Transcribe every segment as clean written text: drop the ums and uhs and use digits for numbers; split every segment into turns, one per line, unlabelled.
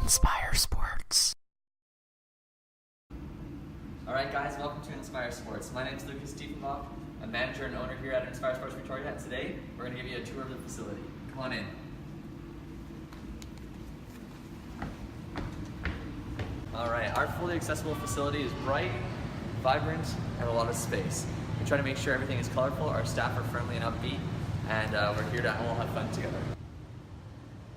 Inspire Sports.
Alright guys, welcome to Inspire Sports. My name is Lucas Tiefenbach. I'm manager and owner here at Inspire Sports Victoria, and today we're going to give you a tour of the facility. Come on in. Alright, our fully accessible facility is bright, vibrant, and a lot of space. We try to make sure everything is colorful, our staff are friendly and upbeat, and we're here to all have fun together.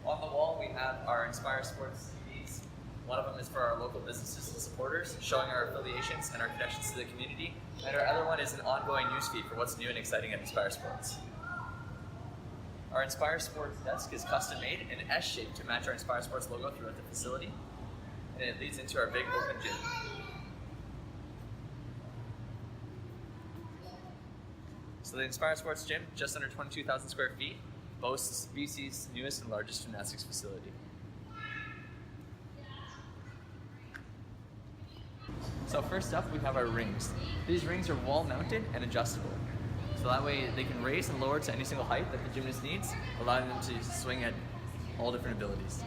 On the wall we have our Inspire Sports CDs. One of them is for our local businesses and supporters, showing our affiliations and our connections to the community. And our other one is an ongoing newsfeed for what's new and exciting at Inspire Sports. Our Inspire Sports desk is custom made in S shape to match our Inspire Sports logo throughout the facility. And it leads into our big open gym. So the Inspire Sports Gym, just under 22,000 square feet, boasts BC's newest and largest gymnastics facility. So first up, we have our rings. These rings are wall mounted and adjustable. So that way they can raise and lower to any single height that the gymnast needs, allowing them to swing at all different abilities.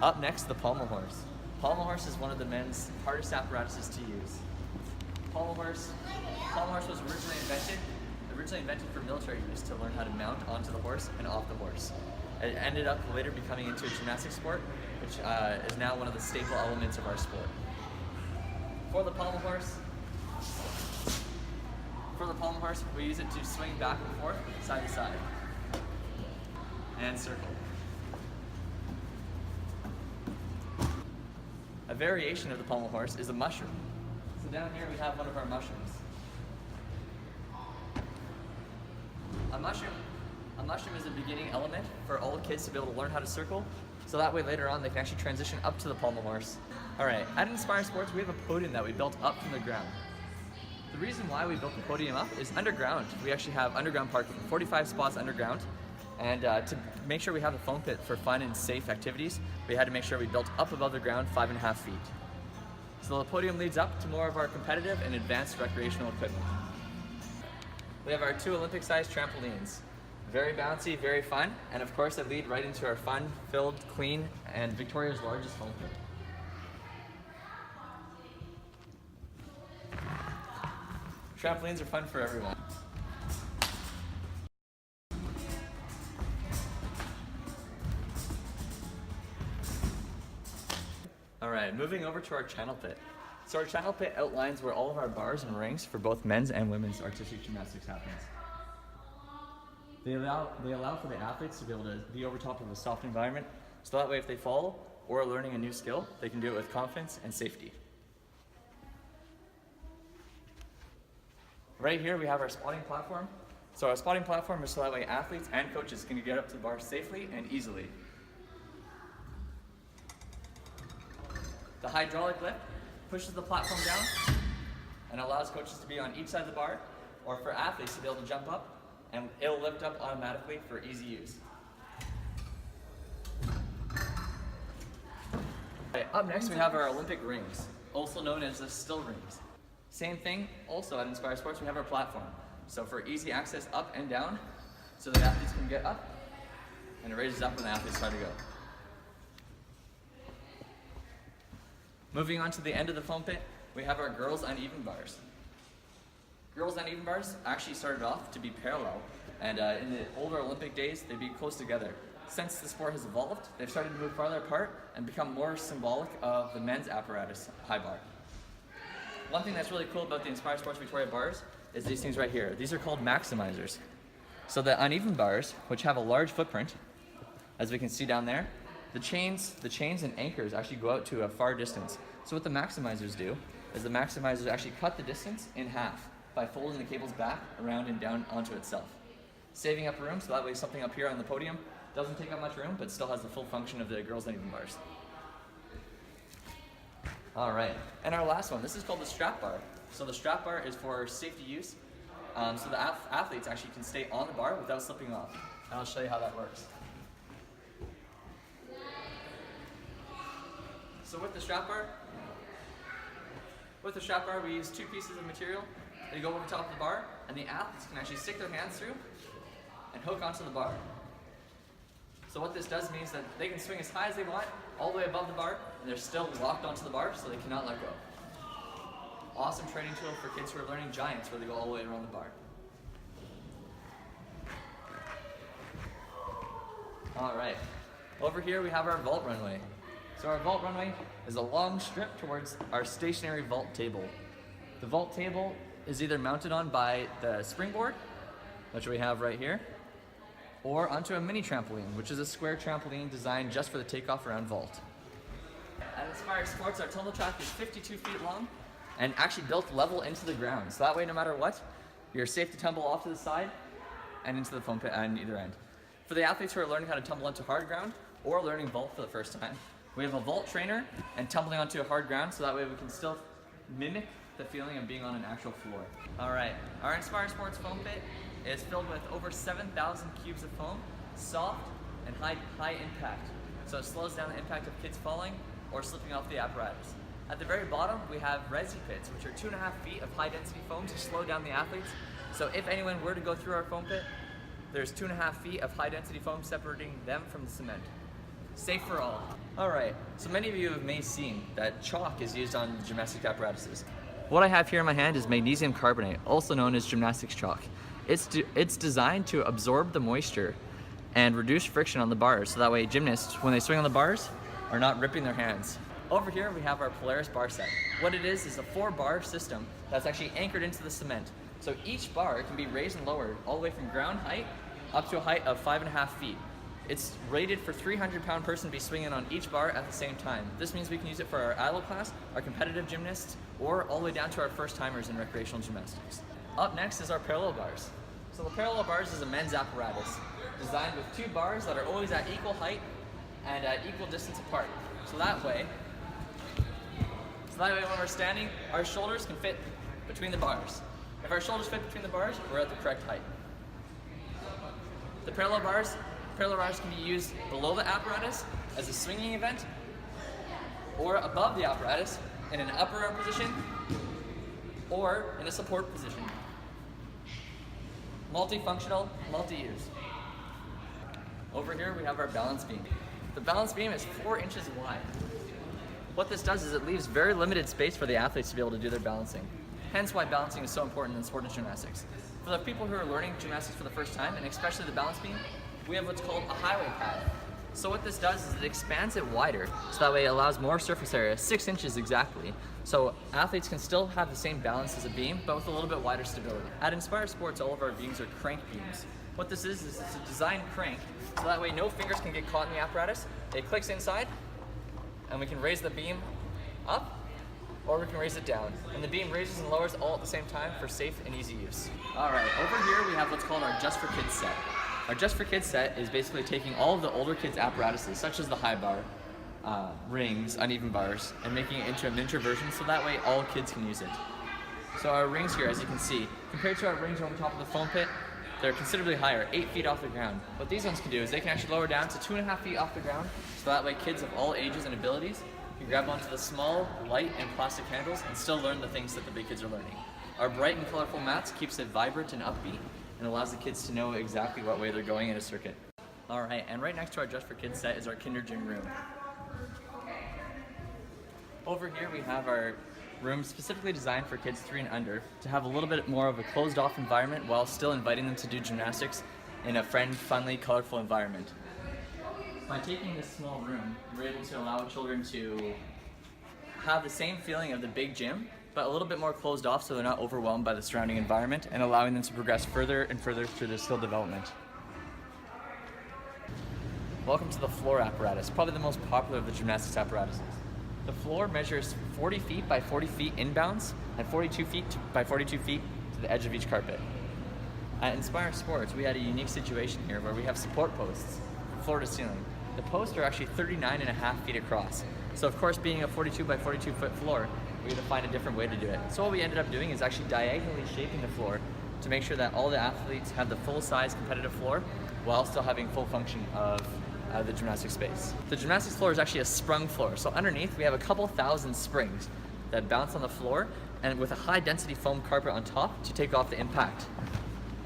Up next, the Pommel Horse. Pommel Horse is one of the men's hardest apparatuses to use. Pommel Horse was originally invented for military use to learn how to mount onto the horse and off the horse. It ended up later becoming into a gymnastic sport, which is now one of the staple elements of our sport. For the Pommel Horse, we use it to swing back and forth, side to side, and circle. A variation of the Pommel Horse is a mushroom. So down here we have one of our mushrooms. A mushroom is a beginning element for all kids to be able to learn how to circle, so that way later on they can actually transition up to the Pommel Horse. Alright, at Inspire Sports we have a podium that we built up from the ground. The reason why we built the podium up is underground. We actually have underground parking, 45 spots underground, and to make sure we have a foam pit for fun and safe activities, we had to make sure we built up above the ground 5.5 feet. So the podium leads up to more of our competitive and advanced recreational equipment. We have our 2 Olympic-sized trampolines. Very bouncy, very fun, and of course they lead right into our fun-filled, clean, and Victoria's largest foam pit. Trampolines are fun for everyone. Alright, moving over to our channel pit. So our channel pit outlines where all of our bars and rings for both men's and women's artistic gymnastics happens. They allow for the athletes to be able to be over top of a soft environment, so that way if they fall or are learning a new skill, they can do it with confidence and safety. Right here we have our spotting platform. So our spotting platform is so that way athletes and coaches can get up to the bar safely and easily. The hydraulic lift pushes the platform down and allows coaches to be on each side of the bar, or for athletes to be able to jump up, and it'll lift up automatically for easy use. Okay, up next we have our Olympic rings, also known as the still rings. Same thing, also at Inspire Sports we have our platform. So for easy access up and down, so the athletes can get up, and it raises up when the athletes try to go. Moving on to the end of the foam pit, we have our girls uneven bars. Girls uneven bars actually started off to be parallel, and in the older Olympic days, they'd be close together. Since the sport has evolved, they've started to move farther apart and become more symbolic of the men's apparatus high bar. One thing that's really cool about the Inspire Sports Victoria bars is these things right here. These are called maximizers. So the uneven bars, which have a large footprint, as we can see down there, the chains and anchors actually go out to a far distance. So what the maximizers do is the maximizers actually cut the distance in half by folding the cables back, around, and down onto itself, saving up room so that way something up here on the podium doesn't take up much room but still has the full function of the girls uneven bars. Alright, and our last one, this is called the strap bar. So the strap bar is for safety use, so the athletes actually can stay on the bar without slipping off. And I'll show you how that works. So with the strap bar, we use 2 pieces of material. They go over the top of the bar, and the athletes can actually stick their hands through and hook onto the bar. So what this does means that they can swing as high as they want, all the way above the bar, and they're still locked onto the bar, so they cannot let go. Awesome training tool for kids who are learning giants, where they go all the way around the bar. All right, over here we have our vault runway. So our vault runway is a long strip towards our stationary vault table. The vault table is either mounted on by the springboard, which we have right here, or onto a mini trampoline, which is a square trampoline designed just for the takeoff around vault. At Inspire Sports, our tumble track is 52 feet long and actually built level into the ground. So that way, no matter what, you're safe to tumble off to the side and into the foam pit on either end. For the athletes who are learning how to tumble onto hard ground or learning vault for the first time, we have a vault trainer and tumbling onto a hard ground, so that way we can still mimic the feeling of being on an actual floor. All right, our Inspire Sports foam pit is filled with over 7,000 cubes of foam, soft and high impact. So it slows down the impact of kids falling or slipping off the apparatus. At the very bottom, we have resi pits, which are 2.5 feet of high density foam to slow down the athletes. So if anyone were to go through our foam pit, there's 2.5 feet of high density foam separating them from the cement. Safe for all. All right, so many of you may have seen that chalk is used on gymnastic apparatuses. What I have here in my hand is magnesium carbonate, also known as gymnastics chalk. It's designed to absorb the moisture and reduce friction on the bars, so that way gymnasts, when they swing on the bars, are not ripping their hands. Over here we have our Polaris Bar Set. What it is a 4-bar system that's actually anchored into the cement. So each bar can be raised and lowered all the way from ground height up to a height of 5.5 feet. It's rated for 300-pound person to be swinging on each bar at the same time. This means we can use it for our idle class, our competitive gymnasts, or all the way down to our first timers in recreational gymnastics. Up next is our parallel bars. So the parallel bars is a men's apparatus designed with 2 bars that are always at equal height and at equal distance apart. So that way when we're standing, our shoulders can fit between the bars. If our shoulders fit between the bars, we're at the correct height. The parallel bars can be used below the apparatus as a swinging event, or above the apparatus in an upper arm position, or in a support position. Multifunctional, multi-use. Over here we have our balance beam. The balance beam is 4 inches wide. What this does is it leaves very limited space for the athletes to be able to do their balancing. Hence why balancing is so important in sport and gymnastics. For the people who are learning gymnastics for the first time, and especially the balance beam, we have what's called a highway pad. So what this does is it expands it wider, so that way it allows more surface area, 6 inches exactly. So athletes can still have the same balance as a beam, but with a little bit wider stability. At Inspire Sports, all of our beams are crank beams. What this is it's a design crank, so that way no fingers can get caught in the apparatus. It clicks inside, and we can raise the beam up, or we can raise it down. And the beam raises and lowers all at the same time for safe and easy use. All right, over here we have what's called our Just for Kids set. Our Just for Kids set is basically taking all of the older kids' apparatuses, such as the high bar, rings, uneven bars, and making it into a miniature version so that way all kids can use it. So our rings here, as you can see, compared to our rings on top of the foam pit, they're considerably higher, 8 feet off the ground. What these ones can do is they can actually lower down to 2.5 feet off the ground, so that way kids of all ages and abilities can grab onto the small, light, and plastic handles and still learn the things that the big kids are learning. Our bright and colorful mats keeps it vibrant and upbeat and allows the kids to know exactly what way they're going in a circuit. All right, and right next to our Just for Kids set is our Kinder Gym room. Over here we have our room specifically designed for kids 3 and under to have a little bit more of a closed off environment while still inviting them to do gymnastics in a friendly, colorful environment. By taking this small room, we're able to allow children to have the same feeling of the big gym, but a little bit more closed off so they're not overwhelmed by the surrounding environment, and allowing them to progress further and further through their skill development. Welcome to the floor apparatus, probably the most popular of the gymnastics apparatuses. The floor measures 40 feet by 40 feet inbounds and 42 feet by 42 feet to the edge of each carpet. At Inspire Sports, we had a unique situation here where we have support posts from floor to ceiling. The posts are actually 39.5 feet across. So of course, being a 42 by 42 foot floor, we had to find a different way to do it. So what we ended up doing is actually diagonally shaping the floor to make sure that all the athletes have the full size competitive floor while still having full function of the gymnastic space. The gymnastics floor is actually a sprung floor. So underneath we have a couple thousand springs that bounce on the floor and with a high density foam carpet on top to take off the impact,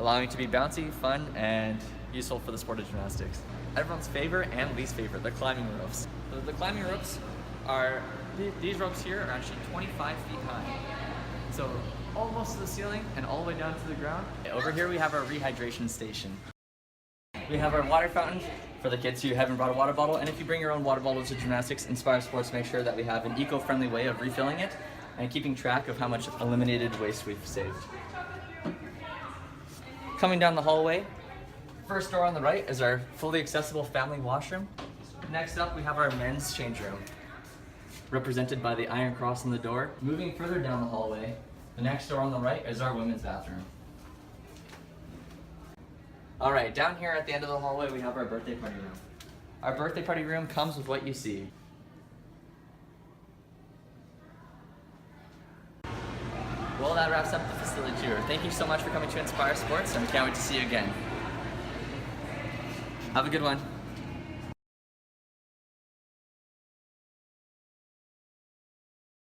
allowing it to be bouncy, fun, and useful for the sport of gymnastics. everyone's favorite and least favorite, the climbing ropes. The climbing ropes are, these ropes here are actually 25 feet high. So almost to the ceiling and all the way down to the ground. Over here we have our rehydration station. We have our water fountain for the kids who haven't brought a water bottle, and if you bring your own water bottle to Gymnastics, Inspire Sports make sure that we have an eco-friendly way of refilling it and keeping track of how much eliminated waste we've saved. Coming down the hallway, first door on the right is our fully accessible family washroom. Next up we have our men's change room, represented by the iron cross on the door. Moving further down the hallway, the next door on the right is our women's bathroom. Alright, down here at the end of the hallway we have our birthday party room. Our birthday party room comes with what you see. Well, that wraps up the facility tour. Thank you so much for coming to Inspire Sports, and we can't wait to see you again. Have a good one.